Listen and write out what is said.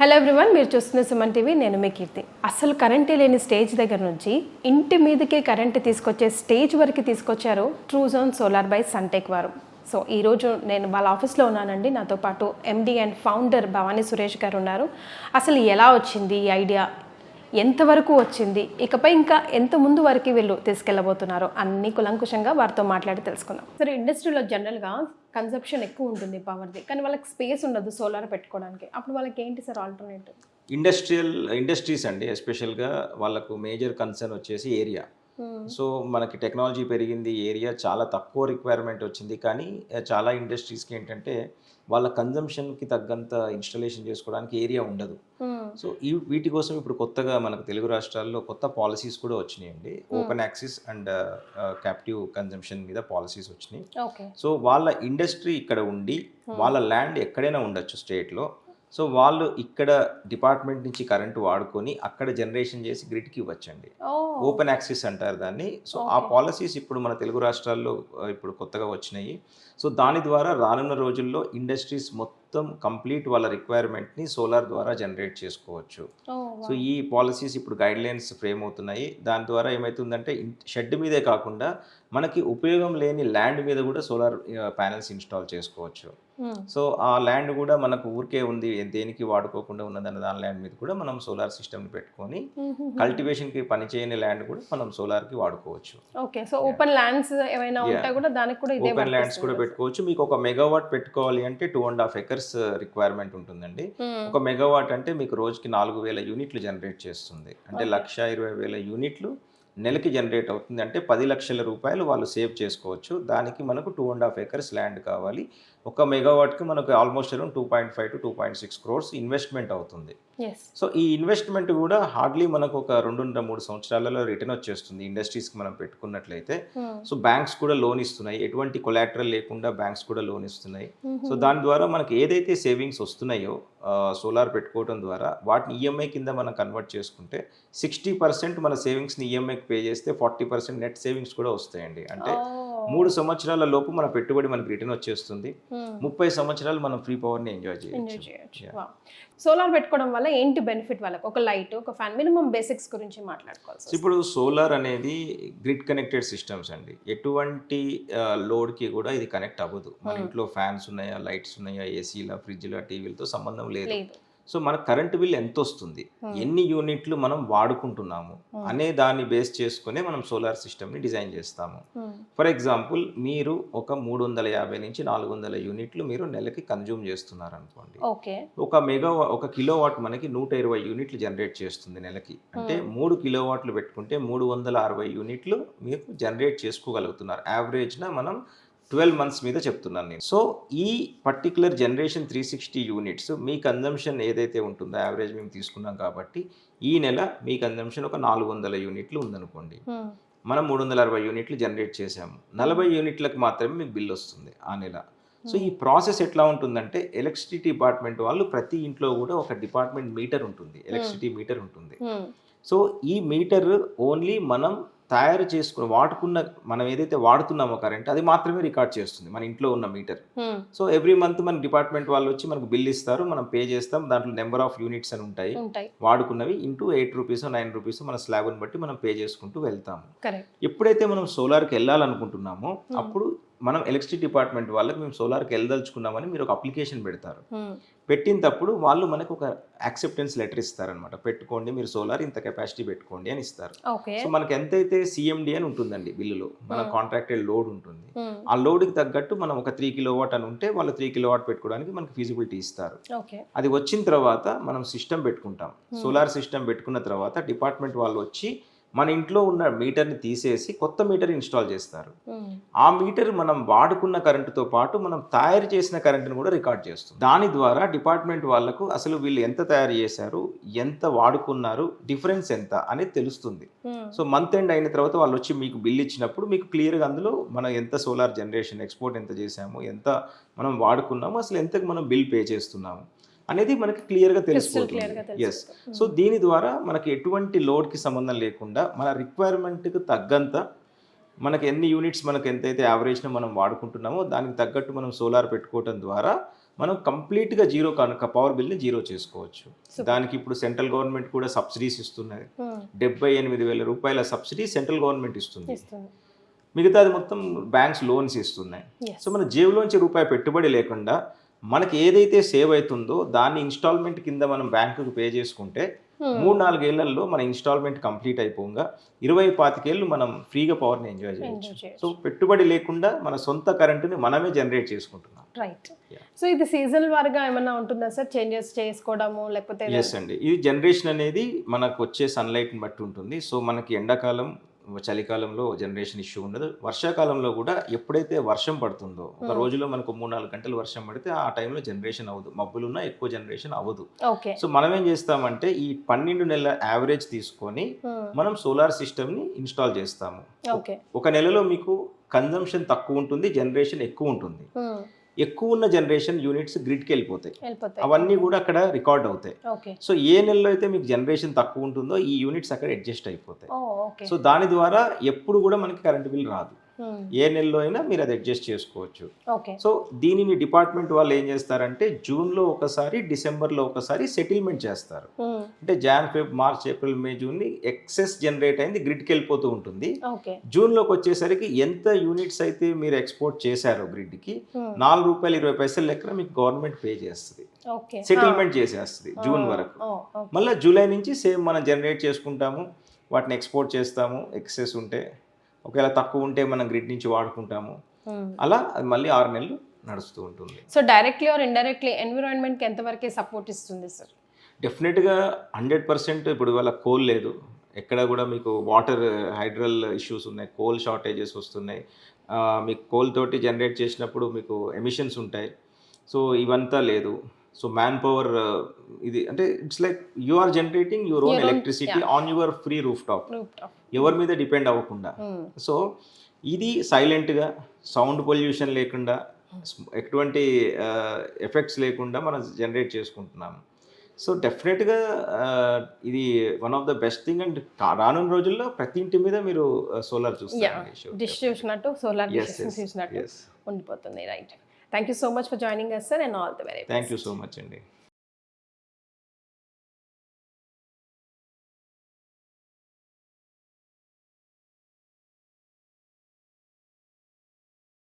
Hello everyone, మీరు చూస్తున్న Suman TV. నేను మీ కీర్తి. అసలు కరెంటే లేని స్టేజ్ దగ్గర నుంచి ఇంటి మీదకే కరెంటు తీసుకొచ్చే స్టేజ్ వరకు తీసుకొచ్చారు ట్రూజోన్ సోలార్ బై సన్టెక్ వారు. సో ఈరోజు నేను వాళ్ళ ఆఫీస్లో ఉన్నానండి. నాతో పాటు MD and founder Bhavani Suresh గారు ఉన్నారు. అసలు ఎలా వచ్చింది ఈ ఐడియా, ఎంతవరకు వచ్చింది, ఇకపై ఇంకా ఎంత ముందు వరకు వీళ్ళు తీసుకెళ్ళబోతున్నారో అన్ని కులంకుశంగా వారితో మాట్లాడి తెలుసుకుందాం. సరే, ఇండస్ట్రీలో జనరల్గా కన్సప్షన్ ఎక్కువ ఉంటుంది పవర్ది, కానీ వాళ్ళకి స్పేస్ ఉండదు సోలార్ పెట్టుకోవడానికి. అప్పుడు వాళ్ళకి ఏంటి సార్ ఆల్టర్నేటివ్? ఇండస్ట్రీస్ అండి, ఎస్పెషల్గా వాళ్ళకు మేజర్ కన్సర్న్ వచ్చేసి ఏరియా. సో మనకి టెక్నాలజీ పెరిగింది, ఏరియా చాలా తక్కువ రిక్వైర్మెంట్ వచ్చింది. కానీ చాలా ఇండస్ట్రీస్కి ఏంటంటే వాళ్ళ కన్జంప్షన్కి తగ్గంత ఇన్స్టాలేషన్ చేసుకోవడానికి ఏరియా ఉండదు. సో వీటి కోసం ఇప్పుడు కొత్తగా మనకు తెలుగు రాష్ట్రాల్లో కొత్త పాలసీస్ కూడా వచ్చినాయండి. Open access and captive consumption మీద పాలసీస్ వచ్చినాయి. సో వాళ్ళ ఇండస్ట్రీ ఇక్కడ ఉండి వాళ్ళ ల్యాండ్ ఎక్కడైనా ఉండొచ్చు స్టేట్లో. సో వాళ్ళు ఇక్కడ డిపార్ట్మెంట్ నుంచి కరెంటు వాడుకొని అక్కడ జనరేషన్ చేసి గ్రిడ్కి ఇవ్వచ్చండి. ఓపెన్ యాక్సెస్ అంటారు దాన్ని. సో ఆ పాలసీస్ ఇప్పుడు మన తెలుగు రాష్ట్రాల్లో ఇప్పుడు కొత్తగా వచ్చినాయి. సో దాని ద్వారా రానున్న రోజుల్లో ఇండస్ట్రీస్ మొత్తం కంప్లీట్ వాళ్ళ రిక్వైర్మెంట్ని సోలార్ ద్వారా జనరేట్ చేసుకోవచ్చు. సో ఈ పాలసీస్ ఇప్పుడు గైడ్లైన్స్ ఫ్రేమ్ అవుతున్నాయి. దాని ద్వారా ఏమవుతుందంటే షెడ్ మీదే కాకుండా మనకి ఉపయోగం లేని ల్యాండ్ మీద కూడా సోలార్ ప్యానెల్స్ ఇన్స్టాల్ చేసుకోవచ్చు. సో ఆ ల్యాండ్ కూడా మనకు ఊరికే ఉంది, దేనికి వాడుకోకుండా ఉన్నదన్న దాని ల్యాండ్ మీద కూడా మనం సోలార్ సిస్టమ్ని పెట్టుకొని కల్టివేషన్కి పనిచేయని ల్యాండ్ కూడా మనం సోలార్కి వాడుకోవచ్చు. ఓకే, సో ఓపెన్ ల్యాండ్స్ ఏమైనా ఉంటే కూడా దానికి కూడా ఇదే ఓపెన్ ల్యాండ్స్ కూడా పెట్టుకోవచ్చు. మీకు ఒక మెగావాట్ పెట్టుకోవాలి అంటే 2.5 acres రిక్వైర్మెంట్ ఉంటుందండి. ఒక మెగావాట్ అంటే మీకు రోజుకి 4,000 యూనిట్లు జనరేట్ చేస్తుంది. అంటే 1,20,000 యూనిట్లు నెలకి జనరేట్ అవుతుంది. అంటే 10 లక్షల రూపాయలు వాళ్ళు సేవ్ చేసుకోవచ్చు. దానికి మనకు 2.5 acres ల్యాండ్ కావాలి. ఒక మెగావాట్కి మనకు almost around 2.5 to 2.6 crores investment అవుతుంది. సో ఈ ఇన్వెస్ట్మెంట్ కూడా హార్డ్లీ మనకు ఒక 2-3 సంవత్సరాలలో రిటర్న్ వచ్చేస్తుంది ఇండస్ట్రీస్కి మనం పెట్టుకున్నట్లయితే. సో బ్యాంక్స్ కూడా లోన్ ఇస్తున్నాయి, ఎటువంటి కొలాటరల్ లేకుండా బ్యాంక్స్ కూడా లోన్ ఇస్తున్నాయి. సో దాని ద్వారా మనకి ఏదైతే సేవింగ్స్ వస్తున్నాయో సోలార్ పెట్టుకోవడం ద్వారా వాటిని ఈఎంఐ కింద మనం కన్వర్ట్ చేసుకుంటే 60% మన సేవింగ్స్ని ఈఎంఐకి పే చేస్తే 40% నెట్ సేవింగ్స్ కూడా వస్తాయండి. అంటే 3 సంవత్సరాల లోపు మన పెట్టుబడి మనకి రిటర్న్ వచ్చేస్తుంది. 30 సంవత్సరాలు మనం ఫ్రీ పవర్ని ఎంజాయ్ చేయొచ్చు. సోలార్ పెట్టుకోవడం వల్ల ఏంటి బెనిఫిట్? వాళ్ళకి ఒక లైట్, ఒక ఫ్యాన్, మినిమం బేసిక్స్ గురించి మాట్లాడుకోవాలి. ఇప్పుడు సోలార్ అనేది గ్రిడ్ కనెక్టెడ్ సిస్టమ్స్ అండి. ఎటువంటి లోడ్కి కూడా ఇది కనెక్ట్ అవ్వదు. మన ఇంట్లో ఫ్యాన్స్ ఉన్నాయా, లైట్స్ ఉన్నాయా, ఏసీలా, ఫ్రిడ్జ్లా, టీవీలతో సంబంధం లేదు. సో మన కరెంట్ బిల్ ఎంత వస్తుంది, ఎన్ని యూనిట్లు మనం వాడుకుంటున్నాము అనే దాన్ని బేస్ చేసుకునే మనం సోలార్ సిస్టమ్ని డిజైన్ చేస్తాము. ఫర్ ఎగ్జాంపుల్, మీరు ఒక 350 నుంచి 400 యూనిట్లు మీరు నెలకి కన్జ్యూమ్ చేస్తున్నారు అనుకోండి. ఒక కిలోవాట్ మనకి 120 యూనిట్లు జనరేట్ చేస్తుంది నెలకి. అంటే 3 కిలోవాట్లు పెట్టుకుంటే 360 యూనిట్లు మీరు జనరేట్ చేసుకోగలుగుతున్నారు. యావరేజ్న మనం 12 months మీద చెప్తున్నాను నేను. సో ఈ పర్టికులర్ జనరేషన్ 360 యూనిట్స్ మీ కన్జంప్షన్ ఏదైతే ఉంటుందో యావరేజ్ మేము తీసుకున్నాం కాబట్టి ఈ నెల మీ కన్జంప్షన్ ఒక 400 యూనిట్లు ఉందనుకోండి. మనం 360 యూనిట్లు జనరేట్ చేసాము. 40 యూనిట్లకు మాత్రమే మీకు బిల్ వస్తుంది ఆ నెల. సో ఈ ప్రాసెస్ ఎట్లా ఉంటుందంటే ఎలక్ట్రిసిటీ డిపార్ట్మెంట్ వాళ్ళు ప్రతి ఇంట్లో కూడా ఒక డిపార్ట్మెంట్ మీటర్ ఉంటుంది, ఎలక్ట్రిసిటీ మీటర్ ఉంటుంది. సో ఈ మీటర్ ఓన్లీ మనం తయారు చేసుకుని మనం ఏదైతే వాడుతున్నామో కరెంట్ అది మాత్రమే రికార్డ్ చేస్తుంది మన ఇంట్లో ఉన్న మీటర్. సో ఎవ్రీ మంత్ మన డిపార్ట్మెంట్ వాళ్ళు వచ్చి మనకు బిల్ ఇస్తారు, మనం పే చేస్తాం. దాంట్లో నెంబర్ ఆఫ్ యూనిట్స్ అని ఉంటాయి, వాడుకున్నవి ఇంటూ 8 రూపీస్ 9 రూపీస్ మన స్లాబ్ని బట్టి మనం పే చేసుకుంటూ వెళ్తాము. ఎప్పుడైతే మనం సోలార్కి వెళ్ళాలనుకుంటున్నామో అప్పుడు మనం ఎలక్ట్రిసిటీ డిపార్ట్మెంట్ వాళ్ళకి మేము సోలార్కి వెళ్ళదలుచుకున్నామని మీరు ఒక అప్లికేషన్ పెడతారు. పెట్టినప్పుడు వాళ్ళు మనకు ఒక యాక్సెప్టెన్స్ లెటర్ ఇస్తారనమాట. పెట్టుకోండి, మీరు సోలార్ ఇంత కెపాసిటీ పెట్టుకోండి అని ఇస్తారు. సో మనకి ఎంతైతే సిఎండి అని ఉంటుందండి బిల్లులో, మన కాంట్రాక్టెడ్ లోడ్ ఉంటుంది. ఆ లోడ్కి తగ్గట్టు మనం ఒక 3 కిలోవాట్ అని ఉంటే వాళ్ళు 3 కిలోవాట్ పెట్టుకోవడానికి మనకి ఫీజిబిలిటీ ఇస్తారు. అది వచ్చిన తర్వాత మనం సిస్టమ్ పెట్టుకుంటాం. సోలార్ సిస్టమ్ పెట్టుకున్న తర్వాత డిపార్ట్మెంట్ వాళ్ళు వచ్చి మన ఇంట్లో ఉన్న మీటర్ని తీసేసి కొత్త మీటర్ ఇన్స్టాల్ చేస్తారు. ఆ మీటర్ మనం వాడుకున్న కరెంటుతో పాటు మనం తయారు చేసిన కరెంటును కూడా రికార్డ్ చేస్తుంది. దాని ద్వారా డిపార్ట్మెంట్ వాళ్ళకు అసలు వీళ్ళు ఎంత తయారు చేశారు, ఎంత వాడుకున్నారు, డిఫరెన్స్ ఎంత అనేది తెలుస్తుంది. సో మంత్ ఎండ్ అయిన తర్వాత వాళ్ళు వచ్చి మీకు బిల్ ఇచ్చినప్పుడు మీకు క్లియర్గా అందులో మనం ఎంత సోలార్ జనరేషన్ ఎక్స్పోర్ట్ ఎంత చేసాము, ఎంత మనం వాడుకున్నాము, అసలు ఎంతకు మనం బిల్ పే చేస్తున్నాము అనేది మనకి క్లియర్గా తెలిసిపోతుంది. ఎస్. సో దీని ద్వారా మనకి ఎటువంటి లోడ్కి సంబంధం లేకుండా మన రిక్వైర్మెంట్కి తగ్గంత మనకి ఎన్ని యూనిట్స్ మనకు ఎంతైతే యావరేజ్న మనం వాడుకుంటున్నామో దానికి తగ్గట్టు మనం సోలార్ పెట్టుకోవడం ద్వారా మనం కంప్లీట్గా జీరో కనుక పవర్ బిల్ని జీరో చేసుకోవచ్చు. దానికి ఇప్పుడు సెంట్రల్ గవర్నమెంట్ కూడా సబ్సిడీస్ ఇస్తున్నది. 78,000 రూపాయల సబ్సిడీ సెంట్రల్ గవర్నమెంట్ ఇస్తుంది. మిగతాది మొత్తం బ్యాంక్స్ లోన్స్ ఇస్తున్నాయి. సో మన జేబులోంచి రూపాయి పెట్టుబడి లేకుండా మనకి ఏదైతే సేవ్ అవుతుందో దాన్ని ఇన్స్టాల్మెంట్ కింద మనం బ్యాంకుకు పే చేసుకుంటే 3-4 ఏళ్లలో మన ఇన్స్టాల్మెంట్ కంప్లీట్ అయిపోగా 20-25 ఏళ్ళు మనం ఫ్రీగా పవర్ని ఎంజాయ్ చేయొచ్చు. సో పెట్టుబడి లేకుండా మన సొంత కరెంటుని మనమే జనరేట్ చేసుకుంటున్నాం. రైట్. సో ఇది సీజనల్ వారిగా ఏమన్నా ఉంటుందా సార్, చేంజెస్ చేసుకోవడము లేకపోతే? ఎస్ అండి, ఇది జనరేషన్ అనేది మనకు వచ్చే సన్లైట్ని బట్టి ఉంటుంది. సో మనకి ఎండాకాలం చలికాలంలో జనరేషన్ ఇష్యూ ఉండదు. వర్షాకాలంలో కూడా ఎప్పుడైతే వర్షం పడుతుందో, ఒక రోజులో మనకు 3-4 గంటలు వర్షం పడితే ఆ టైంలో జనరేషన్ అవ్వదు, మబ్బులున్నా ఎక్కువ జనరేషన్ అవ్వదు. సో మనం ఏం చేస్తామంటే ఈ 12 నెలల యావరేజ్ తీసుకొని మనం సోలార్ సిస్టమ్ని ఇన్స్టాల్ చేస్తాము. ఒక నెలలో మీకు కన్జంప్షన్ తక్కువ ఉంటుంది, జనరేషన్ ఎక్కువ ఉంటుంది. ఎక్కువ ఉన్న జనరేషన్ యూనిట్స్ గ్రిడ్కి వెళ్ళిపోతాయి. అవన్నీ కూడా అక్కడ రికార్డ్ అవుతాయి. సో ఏ నెలలో అయితే మీకు జనరేషన్ తక్కువ ఉంటుందో ఈ యూనిట్స్ అక్కడ అడ్జస్ట్ అయిపోతాయి. సో దాని ద్వారా ఎప్పుడు కూడా మనకి కరెంట్ బిల్ రాదు. ఏ నెలలో అయినా మీరు అది అడ్జస్ట్ చేసుకోవచ్చు. సో దీనిని డిపార్ట్మెంట్ వాళ్ళు ఏం చేస్తారంటే జూన్లో ఒకసారి, డిసెంబర్లో ఒకసారి సెటిల్మెంట్ చేస్తారు. అంటే జాన్, ఫెబ్, మార్చ్, ఏప్రిల్, మే, జూన్ ని ఎక్సెస్ జనరేట్ అయింది గ్రిడ్కి వెళ్ళిపోతూ ఉంటుంది. జూన్లోకి వచ్చేసరికి ఎంత యూనిట్స్ అయితే మీరు ఎక్స్పోర్ట్ చేశారో గ్రిడ్కి ₹4.20 లెక్కన మీకు గవర్నమెంట్ పే చేస్తుంది, సెటిల్మెంట్ చేసేస్తుంది జూన్ వరకు. మళ్ళీ జూలై నుంచి సేమ్ మనం జనరేట్ చేసుకుంటాము, వాటిని ఎక్స్పోర్ట్ చేస్తాము ఎక్సెస్ ఉంటే. ఒకవేళ తక్కువ ఉంటే మనం గ్రిడ్ నుంచి వాడుకుంటాము. అలా అది మళ్ళీ 6 నెలలు నడుస్తూ ఉంటుంది. సో డైరెక్ట్లీ ఆర్ ఇండైరెక్ట్లీ ఎన్విరాన్మెంట్కి ఎంతవరకు సపోర్ట్ ఇస్తుంది సార్? డెఫినెట్గా 100%. ఇప్పుడు ఇవాళ కోల్ లేదు, ఎక్కడ కూడా మీకు వాటర్ హైడ్రల్ ఇష్యూస్ ఉన్నాయి, కోల్ షార్టేజెస్ వస్తున్నాయి. మీకు కోల్ తోటి జనరేట్ చేసినప్పుడు మీకు ఎమిషన్స్ ఉంటాయి. సో ఇవంతా లేదు. సో మ్యాన్ పవర్ ఇది అంటే it's like you are generating your own electricity on your free roof top, ఎవరి మీద డిపెండ్ అవ్వకుండా. సో ఇది సైలెంట్గా, సౌండ్ పొల్యూషన్ లేకుండా, ఎటువంటి ఎఫెక్ట్స్ లేకుండా మనం జనరేట్ చేసుకుంటున్నాము. సో డెఫినెట్గా ఇది one of the best thing. And రానున్న రోజుల్లో ప్రతి ఇంటి మీద మీరు సోలార్ చూస్తారు, డిష్ చూసినట్టు సోలార్ చూసినట్టు ఉండిపోతుంది. Right. Thank you so much for joining us, sir, and all the very best. Thank you so much, Andy.